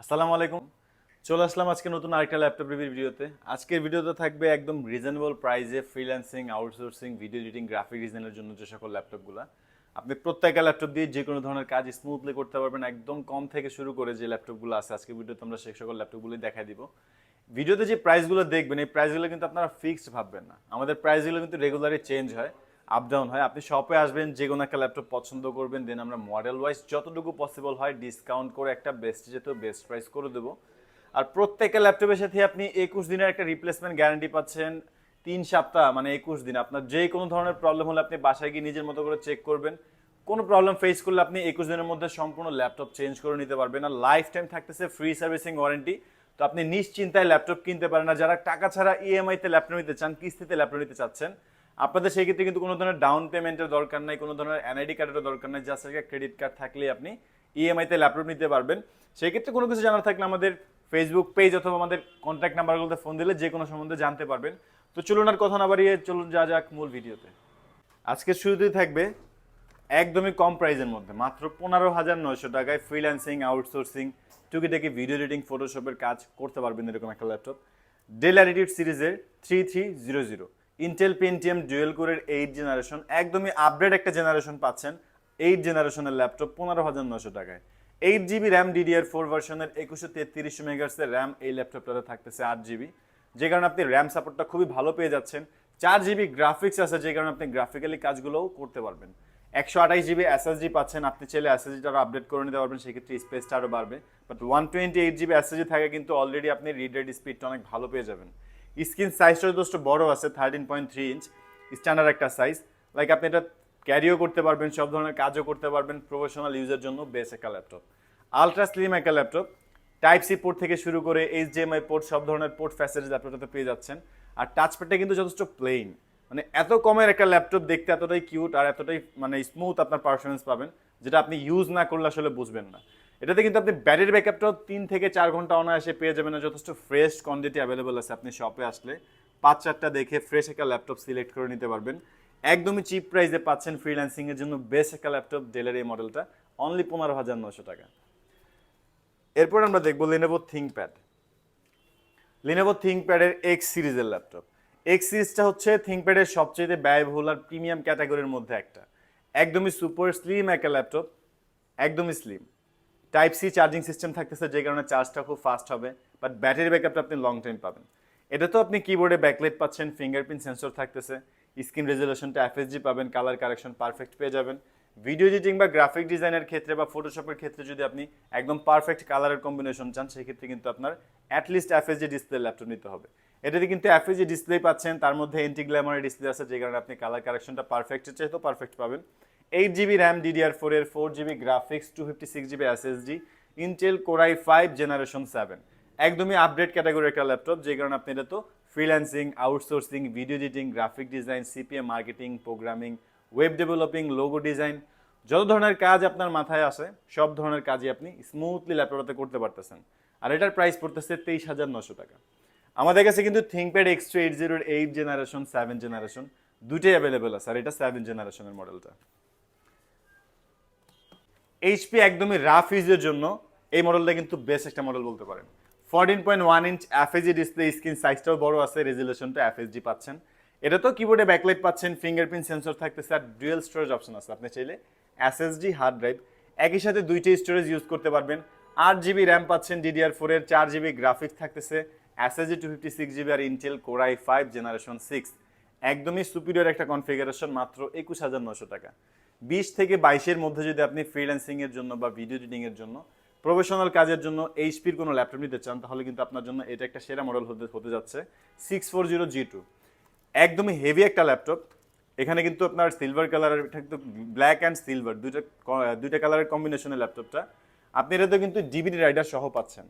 আসসালামু আলাইকুম। চলে আসলাম আজকে নতুন আরেকটা ল্যাপটপ রিভিউ ভিডিওতে। আজকের ভিডিওতে থাকবে একদম রিজনেবল প্রাইসে freelancing, outsourcing, video editing, graphic ডিজাইনের জন্য যে সকল ল্যাপটপগুলো আপনি প্রত্যেকটা ল্যাপটপ দিয়ে যে কোনো ধরনের কাজ স্মুথলি করতে পারবেন, একদম কম থেকে শুরু করে যে ল্যাপটপগুলো আছে আজকে ভিডিওতে আমরা সেই সকল ল্যাপটপগুলোই দেখাই দিব। ভিডিওতে যে প্রাইসগুলো দেখবেন এই প্রাইসগুলো কিন্তু আপনারা ফিক্সড ভাববেন না, আমাদের প্রাইসগুলো কিন্তু রেগুলারই চেঞ্জ হয়, আপ ডাউন হয়। আপনি শপে আসবেন, যে কোনো একটা ল্যাপটপ পছন্দ করবেন, দেন আমরা মডেল ওয়াইজ যতটুকু পসিবল হয় ডিসকাউন্ট করে একটা বেস্ট যেহেতু বেস্ট প্রাইস করে দেবো। আর প্রত্যেকটা ল্যাপটপের সাথে আপনি 21 দিনের একটা রিপ্লেসমেন্ট গ্যারান্টি পাচ্ছেন। 3 সপ্তাহ মানে 21 দিন, আপনার যে কোনো ধরনের প্রবলেম হলে আপনি বাসায় গিয়ে নিজের মতো করে চেক করবেন। কোনো প্রবলেম ফেস করলে আপনি 21 দিনের মধ্যে সম্পূর্ণ ল্যাপটপ চেঞ্জ করে নিতে পারবেন। আর লাইফ টাইম থাকতেছে ফ্রি সার্ভিসিং ওয়ারেন্টি। তো আপনি নিশ্চিন্তায় ল্যাপটপ কিনতে পারেন। না যারা টাকা ছাড়া ইএমআইতে ল্যাপটপ নিতে চান, কিস্তিতে ল্যাপটপ নিতে চাচ্ছেন, আপনাদের সেই ক্ষেত্রে কিন্তু কোনো ধরনের ডাউন পেমেন্টের দরকার নাই, কোনো ধরনের এনআইডি কার্ডের দরকার নাই, জাস্ট একটা ক্রেডিট কার্ড থাকলে আপনি ইএমআইতে ল্যাপটপ নিতে পারবেন। সেই ক্ষেত্রে কোনো কিছু জানার থাকলে আমাদের ফেসবুক পেজ অথবা আমাদের কন্ট্যাক্ট নাম্বারগুলোতে ফোন দিলে যে কোনো সম্বন্ধে জানতে পারবেন। তো চলুন আর কথা না বাড়িয়ে চলুন যা যাক মূল ভিডিওতে। আজকে শুরুতেই থাকবে একদমই কম প্রাইসের মধ্যে মাত্র 15,900 টাকায় ফ্রিল্যান্সিং, আউটসোর্সিং, টুকিটাকি ভিডিও এডিটিং, ফটোশপের কাজ করতে পারবেন এরকম একটা ল্যাপটপ। ডেল ল্যাটিটিউড সিরিজের 3300 ইন্টেল পেন্টিয়াম ডুয়েল কোরের 8 জেনারেশন, একদমই আপডেট একটা জেনারেশন পাচ্ছেন। 8 জেনারেশনের ল্যাপটপ 15,900 টাকায়। 8 জিবি র্যাম DDR4 ভার্সনের 2133 মেগাহার্টজের র্যাম এই ল্যাপটপটাতে থাকতেছে 8 জিবি, যে কারণে আপনি র্যাম সাপোর্টটা খুবই ভালো পেয়ে যাচ্ছেন। 4 জিবি গ্রাফিক্স আছে, যে কারণে আপনি গ্রাফিক্যালি কাজগুলোও করতে পারবেন। 128 জিবি এসএসডি পাচ্ছেন, আপনি চাইলে এসএসডিটা আরও আপডেট করে নিতে পারবেন, সেক্ষেত্রে স্পেসটা আরও বাড়বে। বাট 128 জিবি এসএসডি থাকে কিন্তু অলরেডি আপনি রিড রাইট স্পিডটা অনেক ভালো পেয়ে যাবেন। স্ক্রিন সাইজটা যথেষ্ট বড় আছে, 13.3 ইঞ্চ, স্ট্যান্ডার্ড একটা সাইজ। লাইক আপনি এটা ক্যারিও করতে পারবেন, সব ধরনের কাজও করতে পারবেন। প্রফেশনাল ইউজের জন্য বেস্ট একটা ল্যাপটপ, আলট্রা স্লিম একটা ল্যাপটপ। টাইপ সি পোর্ট থেকে শুরু করে এইচডিএমআই পোর্ট, সব ধরনের পোর্ট ফ্যাসিলিটিস ল্যাপটপটাতে পেয়ে যাচ্ছেন। আর টাচপ্যাডটা কিন্তু যথেষ্ট প্লেন, মানে এত কমের একটা ল্যাপটপ দেখতে এতটাই কিউট আর এতটাই মানে স্মুথ আপনার পারফরমেন্স পাবেন, যেটা আপনি ইউজ না করলে আসলে বুঝবেন না। এটাতে কিন্তু আপনি ব্যাটারি ব্যাকআপটাও 3 থেকে 4 ঘন্টা অনায়াসে পেয়ে যাবেন। যথেষ্ট ফ্রেশ কোয়ান্টিটি অ্যাভেলেবল আছে, আপনি শপে আসলে 5-4টা দেখে ফ্রেশ একটা ল্যাপটপ সিলেক্ট করে নিতে পারবেন। একদমই চিপ প্রাইসে পাচ্ছেন ফ্রিল্যান্সিংয়ের জন্য বেস্ট একটা ল্যাপটপ ডেলের এই মডেলটা, অনলি 15,900 টাকা। এরপর আমরা দেখবো লিনোভো থিংকপ্যাড। লিনোভো থিংকপ্যাডের এক্স সিরিজের ল্যাপটপ। এক্স সিরিজটা হচ্ছে থিংকপ্যাডের সবচেয়ে ব্যয়বহুল আর প্রিমিয়াম ক্যাটাগরির মধ্যে একটা। একদমই সুপার স্লিম একটা ল্যাপটপ, একদমই slim. Type C charging system থাকতেছে, যে কারণে চার্জটা খুব ফাস্ট হবে, বাট ব্যাটারি ব্যাকআপটা আপনি লং টাইম পাবেন। এটা তো আপনি কিবোর্ডে ব্যাকলাইট পাচ্ছেন, ফিঙ্গারপ্রিন্ট সেন্সর থাকতেছে, স্ক্রিন রেজলিউশনটা এফএসডি পাবেন, কালার কারেকশন পারফেক্ট পেয়ে যাবেন। ভিডিও এডিটিং বা গ্রাফিক ডিজাইনের ক্ষেত্রে বা ফটোশপের ক্ষেত্রে যদি আপনি একদম পারফেক্ট কালারের কম্বিনেশন চান, সেক্ষেত্রে কিন্তু আপনার অ্যাটলিস্ট এফএসডি ডিসপ্লে ল্যাপটপ নিতে হবে। এটাতে কিন্তু এফএসডি ডিসপ্লে পাচ্ছেন, তার মধ্যে এন্টি গ্ল্যামারের ডিসপ্লে আছে, যে কারণে আপনি কালার কারেকশনটা পারফেক্টের চাইতেও পারফেক্ট পাবেন। 8 জিবি র্যাম DDR4 এর, 4 GB graphics, 256 GB SSD, Intel core i5 generation 7, একদমই আপডেট ক্যাটাগরির একটা ল্যাপটপ, যে কারণে আপনি এটা তো freelancing, outsourcing, video editing, graphic design, CPM marketing, programming, web developing, logo design, যত ধরনের কাজ আপনার মাথায় আসে সব ধরনের কাজই আপনি স্মুথলি ল্যাপটপটাতে করতে পারতেছেন। আর এটার প্রাইস পড়তেছে 23,900 টাকা। আমাদের কাছে কিন্তু থিংকপ্যাড X280 এর 8 জেনারেশন, 7 জেনারেশন দুটোই অ্যাভেলেবেল আছে, আর এটা 7 জেনারেশনের মডেলটা। এইচপি একদমই রাফ ইউজের জন্য এই মডেলটা কিন্তু বেস্ট একটা মডেল বলতে পারেন। 14.1 ইঞ্চ এফএসডি ডিসপ্লে, স্ক্রিন সাইজটাও বড় আছে, রেজুলেশনটা এফএসডি পাচ্ছেন। এটা তো কিবোর্ডে ব্যাকলাইট পাচ্ছেন, ফিঙ্গারপ্রিন্ট সেন্সর থাকতেছে, আর ডুয়েল স্টোরেজ অপশন আছে, আপনি চাইলে এসএসডি হার্ড ড্রাইভ একই সাথে দুইটাই স্টোরেজ ইউজ করতে পারবেন। 8 জিবি র্যাম পাচ্ছেন DDR4 এর, 4 জিবি গ্রাফিক্স থাকতেছে, এসএসডি 256 জিবি, আর ইন্টেল কোর i5 জেনারেশন 6, একদমই সুপিরিয়র একটা কনফিগারেশন, মাত্র 21,900 টাকা। 20 থেকে 22-এর মধ্যে যদি আপনি ফ্রিল্যান্সিংয়ের জন্য বা ভিডিও এডিটিংয়ের জন্য, প্রফেশনাল কাজের জন্য এইচপির কোনো ল্যাপটপ নিতে চান, তাহলে কিন্তু আপনার জন্য এটা একটা সেরা মডেল হতে যাচ্ছে। 640G2, একদমই হেভি একটা ল্যাপটপ। এখানে কিন্তু আপনার সিলভার কালারের, ব্ল্যাক অ্যান্ড সিলভার দুইটা কালারের কম্বিনেশনের ল্যাপটপটা। আপনি এটাতে কিন্তু ডিভিডি রাইডার সহ পাচ্ছেন,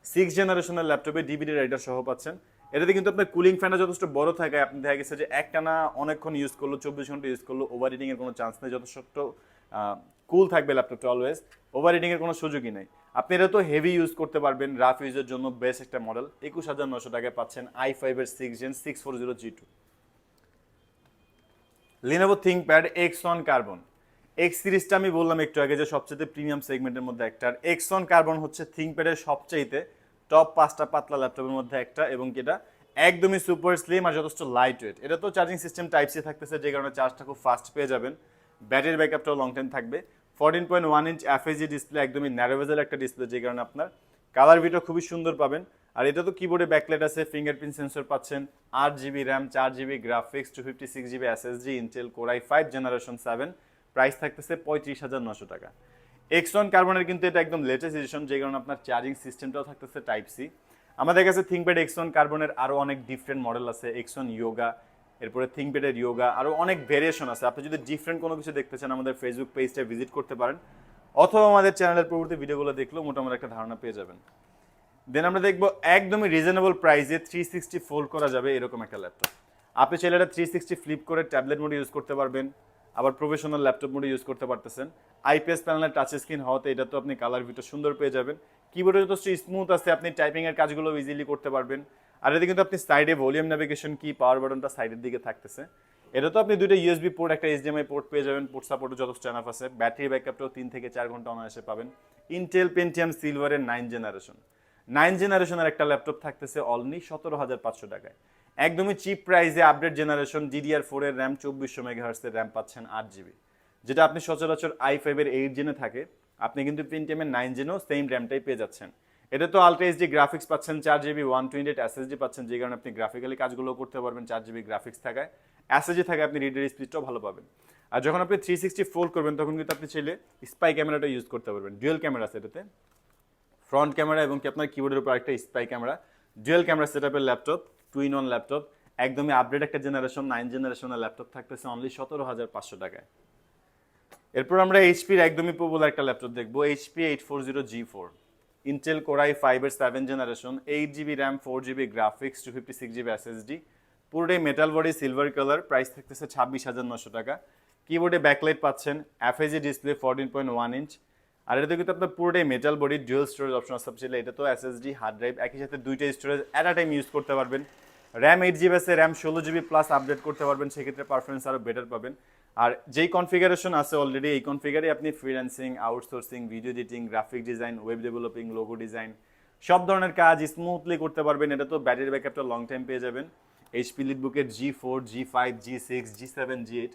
6 জেনারেশনের ল্যাপটপে ডিভিডি রাইডার সহ পাচ্ছেন। এটাতে কিন্তু আপনার কুলিং ফ্যানটা যথেষ্ট বড় থাকে, আপনি দেখা গেছে যে একটানা অনেকক্ষণ ইউজ করলো, 24 ঘন্টা ইউজ করলো, ওভার হিটিংয়ের কোনো চান্স নেই, যথেষ্ট কুল থাকবে ল্যাপটপটা অলওয়েজ, ওভার হিটিংয়ের কোনো সুযোগই নেই। আপনি এটা তো হেভি ইউজ করতে পারবেন, রাফ ইউজের জন্য বেস্ট একটা মডেল। 21,900 টাকায় পাচ্ছেন i5 এর 6 Gen 640G2। Lenovo ThinkPad X1 carbon, x সিরিজটা আমি বললাম একটু আগে যে সবচেয়ে প্রিমিয়াম সেগমেন্টের মধ্যে একটা, আর এক্সন কার্বন হচ্ছে থিংকপ্যাডের সবচাইতে টপ 5টা পাতলা ল্যাপটপের মধ্যে একটা, এবং এটা একদমই সুপার স্লিম আর যথেষ্ট লাইট ওয়েট। এটা তো চার্জিং সিস্টেম টাইপ সি থাকতেছে, যে কারণে চার্জটা খুব ফাস্ট পেয়ে যাবেন। ব্যাটারি ব্যাকআপটাও লং টাইম থাকবে। 14.1 ইঞ্চ এফএইচডি ডিসপ্লে, একদমই ন্যারো বেজেল একটা ডিসপ্লে, যে কারণে আপনার কালার ভিডিও খুবই সুন্দর পাবেন। আর এটা তো কিবোর্ডে ব্যাকলাইট আছে, ফিঙ্গারপ্রিন্ট সেন্সর পাচ্ছেন, 8 GB RAM, 4 GB graphics, 256 GB SSD, Intel core i5 generation 7, price থাকতেছে 35,900 টাকা। এক্সটন কার্বনের কিন্তু এটা একদম লেটেস্ট এডিশন, যে কারণে আপনার চার্জিং সিস্টেমটাও থাকতেছে টাইপ সি। আমাদের কাছে থিংকপ্যাড এক্সটন কার্বনের আরও অনেক ডিফারেন্ট মডেল আছে, এক্সটন ইয়োগা, এরপরে থিংকপ্যাডের ইয়োগা, আরও অনেক ভেরিয়েশন আছে। আপনি যদি ডিফারেন্ট কোনো কিছু দেখতে চান আমাদের ফেসবুক পেজটা ভিজিট করতে পারেন, অথবা আমাদের চ্যানেলের পরবর্তী ভিডিওগুলো দেখলেও মোটামুটি একটা ধারণা পেয়ে যাবেন। দেন আমরা দেখবো একদমই রিজনেবল প্রাইসে 360 ফোল্ড করা যাবে এরকম একটা ল্যাপটপ। আপনি চাইলে এটা 360 ফ্লিপ করে ট্যাবলেট মোডে ইউজ করতে পারবেন, আবার প্রফেশনাল ল্যাপটপ মোডে ইউজ করতে পারতেছেন। আইপিএস প্যানেলের টাচ স্ক্রিন হওয়াতে এটা তো আপনি কালার ভিডিও সুন্দর পেয়ে যাবেন। কিবোর্ডে যথেষ্ট স্মুথ আছে, আপনি টাইপিং এর কাজগুলো ইজিলি করতে পারবেন। আর এতে কিন্তু আপনি সাইডে ভলিউম নেভিগেশন কি, পাওয়ার বাটনটা সাইডের দিকে থাকতেছে। এটা তো আপনি দুইটা ইউএসবি পোর্ট, একটা এইচডিএমআই পোর্ট পেয়ে যাবেন, পোর্ট সাপোর্টও যথেষ্ট এনাফ আছে। ব্যাটারি ব্যাকআপটাও 3 থেকে 4 ঘন্টা অনায়াসে পাবেন। ইন্টেল পেন্টিয়াম সিলভারের 9 জেনারেশনের একটা ল্যাপটপ থাকতেছে অনলি 17,500 টাকায়, একদমই চিপ প্রাইসে। আপডেট জেনারেশন DDR4 এর র্যাম, 2400 মেগাহার্টজের র্যাম পাচ্ছেন, 8 জিবি, যেটা আপনি সচরাচর i5 এর 8 জেনে থাকে, আপনি কিন্তু পেন্টিয়ামের 9 জেনেও সেম র্যামটাই পেয়ে যাচ্ছেন। এটা তো আলট্রা এইচডি গ্রাফিক্স পাচ্ছেন, 4 জিবি 128 এসএসডি পাচ্ছেন, যে কারণে আপনি গ্রাফিক্যালি কাজগুলো করতে পারবেন। 4 জিবি গ্রাফিক্স থাকায় এসএসডি থাকে, আপনি রিডার স্পিডটাও ভালো পাবেন। আর যখন আপনি 360 ফোল্ড করবেন তখন কিন্তু আপনি চাইলে স্পাই ক্যামেরাটা ইউজ করতে পারবেন। ডুয়েল ক্যামেরা আছে এটাতে, ফ্রন্ট ক্যামেরা এবং কি আপনার কিবোর্ডের উপর একটা স্পাই ক্যামেরা। ডুয়েল ক্যামেরা সেটআপের ল্যাপটপ, টুইন অন ল্যাপটপ, একদমই আপডেট একটা জেনারেশন 9 জেনারেশনের ল্যাপটপ থাকতেছে অনলি 17,500 টাকায়। এরপর আমরা এইচপির একদমই পপুলার একটা ল্যাপটপ দেখবো, HP 840G4, Intel core i5 এর 7 generation, 8 GB RAM, 4 GB graphics, 256 GB SSD, পুরোটাই metal body, silver colour, price থাকতেছে 26,900 টাকা। কিবোর্ডে ব্যাকলাইট পাচ্ছেন, এফএইচডি ডিসপ্লে, 14.1 ইঞ্চ। আর এটাতে কিন্তু আপনার পুরোটাই metal body, dual storage option আছে। ছিল এটা তো এসএসডি হার্ড ড্রাইভ, একই সাথে দুইটা storage at a time use করতে পারবেন। র্যাম 8 জিবি আছে, র্যাম 16 জিবি প্লাস আপডেট করতে পারবেন, সেক্ষেত্রে পারফরমেন্স আরও বেটার পাবেন। আর যেই কনফিগারেশন আছে অলরেডি, এই কনফিগারে আপনি freelancing, outsourcing, video editing, graphic design, web developing, logo design সব ধরনের কাজ স্মুথলি করতে পারবেন। এটা তো ব্যাটারি ব্যাকআপটা লং টাইম পেয়ে যাবেন। HP লিটবুকের G4, G5, G6, G7, G8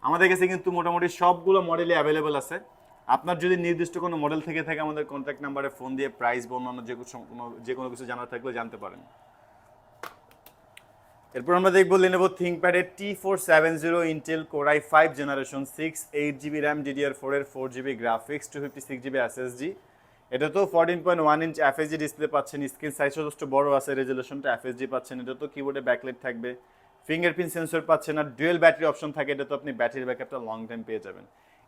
আমাদের কাছে কিন্তু মোটামুটি সবগুলো মডেলই অ্যাভেলেবেল আছে। আপনার যদি নির্দিষ্ট কোনো মডেল থেকে থাকে আমাদের কন্ট্যাক্ট নাম্বারে ফোন দিয়ে প্রাইস বা অন্যান্য যে কোনো কিছু জানার থাকলে জানতে পারেন। এরপর আমরা দেখবো Lenovo ThinkPad-এর T470 Intel core i5 generation 6, 8 GB RAM, DDR4 এর 4 জিবি গ্রাফিক্স, 256 জিবি এসএসডি। এটা তো 14.1 ইঞ্চ এফএইচডি ডিসপ্লে পাচ্ছেন, স্ক্রিন সাইজ যথেষ্ট বড় আছে, রেজলিউশনটা এফএইচডি পাচ্ছেন। এটা তো কিবোর্ডে ব্যাকলাইট থাকবে, ফিঙ্গারপ্রিন্ট সেন্সর পাচ্ছেন, আর ডুয়েল ব্যাটারি অপশন থাকে। এটা তো আপনি ব্যাটারি ব্যাকআপটা লং টাইম পেয়ে যাবেন।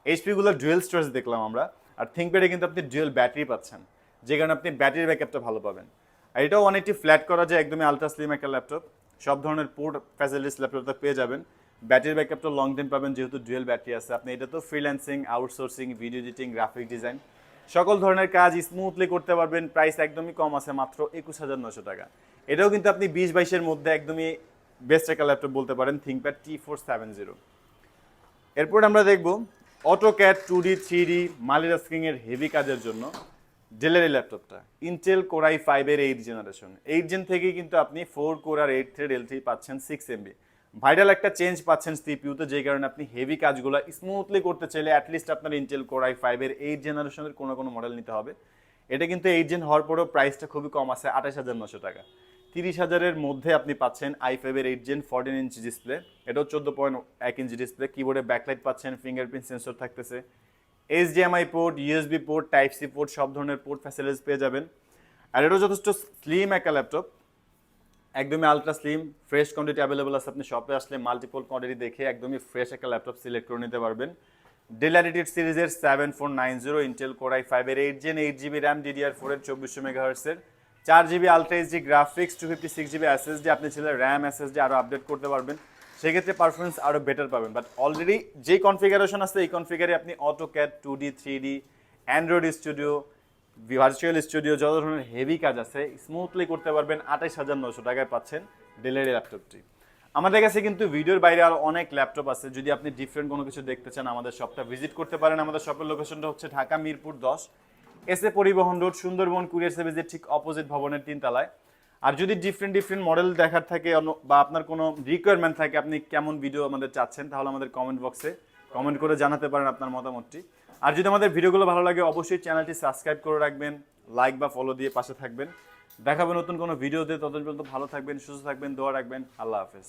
এইচপি গুলো ডুয়েল স্টোরেজ দেখলাম আমরা, আর থিংকপ্যাডে কিন্তু আপনি ডুয়েল ব্যাটারি পাচ্ছেন, যে কারণে আপনি ব্যাটারি ব্যাকআপটা ভালো পাবেন। আর এটাও অনেকটি ফ্ল্যাট করা যায়, একদমই আলট্রা স্লিম একটা ল্যাপটপ, সব ধরনের পোর্ট ফ্যাসিলিটিস ল্যাপটপটা পেয়ে যাবেন। ব্যাটারি ব্যাকআপটা লং টাইম পাবেন যেহেতু ডুয়েল ব্যাটারি আছে। আপনি এটা তো freelancing, outsourcing, video editing, graphic design সকল ধরনের কাজ স্মুথলি করতে পারবেন। প্রাইস একদমই কম আছে, মাত্র 21,900 টাকা। এটাও কিন্তু আপনি 20-22-এর মধ্যে একদমই বেস্ট একটা ল্যাপটপ বলতে পারেন, থিংকপ্যাড T470। এরপর আমরা দেখব অটোক্যাড 2D 3D মাল্টিটাস্কিং এর হেভি কাজের জন্য ডেলের ল্যাপটপটা, ইন্টেল কোর i5 এর 8 জেনারেশন। 8 জেন থেকেই কিন্তু আপনি 4 কোর আর 8 থ্রেড L3 পাচ্ছেন, 6 MB ভাইরাল একটা চেঞ্জ পাচ্ছেন সিপিইউতে, যে কারণে আপনি হেভি কাজগুলো স্মুথলি করতে চাইলে অ্যাটলিস্ট আপনার ইন্টেল কোর i5 এর 8 জেনারেশনের কোনো মডেল নিতে হবে। এটা কিন্তু 8 জেন হওয়ার পরেও প্রাইসটা খুবই কম আছে, 28,900 টাকা। 30,000-এর মধ্যে আপনি পাচ্ছেন i5 এর 8 জেন 14 ইঞ্চি ডিসপ্লে, এটাও 14.1 ইঞ্চি ডিসপ্লে, কিবোর্ডে ব্যাকলাইট পাচ্ছেন, ফিঙ্গারপ্রিন্ট সেন্সর থাকতেছে, HDMI port, USB port, type C port, সব ধরনের পোর্ট ফ্যাসিলিটিস পেয়ে যাবেন। আর এটাও যথেষ্ট স্লিম একটা ল্যাপটপ, একদমই ultra slim, fresh quantity available আছে। আপনি শপে আসলে মাল্টিপল কোয়ান্টিটি দেখে একদমই ফ্রেশ একটা ল্যাপটপ সিলেক্ট করে নিতে পারবেন। ডেল ল্যাটিটিউড সিরিজের 7490 ইন্টেল কোর i5 এর 8 জেন, 8 জিবি র্যাম, DDR4 এর 2400 মেগাহার্টজের, 4 GB ultra HD graphics, 256 GB SSD. আপনি ছেলে র্যাম এসএসডি আরও আপডেট করতে পারবেন, সেক্ষেত্রে পারফরমেন্স আরও বেটার পাবেন। বাট অলরেডি যে কনফিগারেশন আছে এই কনফিগারে আপনি AutoCAD 2D 3D, Android studio, virtual studio, যত ধরনের হেভি কাজ আছে স্মুথলি করতে পারবেন। 28,900 টাকায় পাচ্ছেন ডেলের ল্যাপটপটি। আমাদের কাছে কিন্তু ভিডিওর বাইরে আরো অনেক ল্যাপটপ আছে। যদি আপনি ডিফারেন্ট কোনো কিছু দেখতে চান আমাদের শপটা ভিজিট করতে পারেন। আমাদের শপের লোকেশনটা হচ্ছে ঢাকা মিরপুর 10, এসএ পরিবহন রোড, সুন্দরবন কুরিয়ার সার্ভিসের ঠিক অপোজিট ভবনের 3 তলায়। আর যদি ডিফারেন্ট মডেল দেখার থাকে বা আপনার কোনো রিকোয়ারমেন্ট থাকে, আপনি কেমন ভিডিও আমাদের চাচ্ছেন, তাহলে আমাদের কমেন্ট বক্সে কমেন্ট করে জানাতে পারেন আপনার মতামতটি। আর যদি আমাদের ভিডিওগুলো ভালো লাগে অবশ্যই চ্যানেলটি সাবস্ক্রাইব করে রাখবেন, লাইক বা ফলো দিয়ে পাশে থাকবেন। দেখাবে নতুন কোনো ভিডিওতে। ততদিন পর্যন্ত ভালো থাকবেন, সুস্থ থাকবেন, দোয়া রাখবেন। আল্লাহ হাফেজ।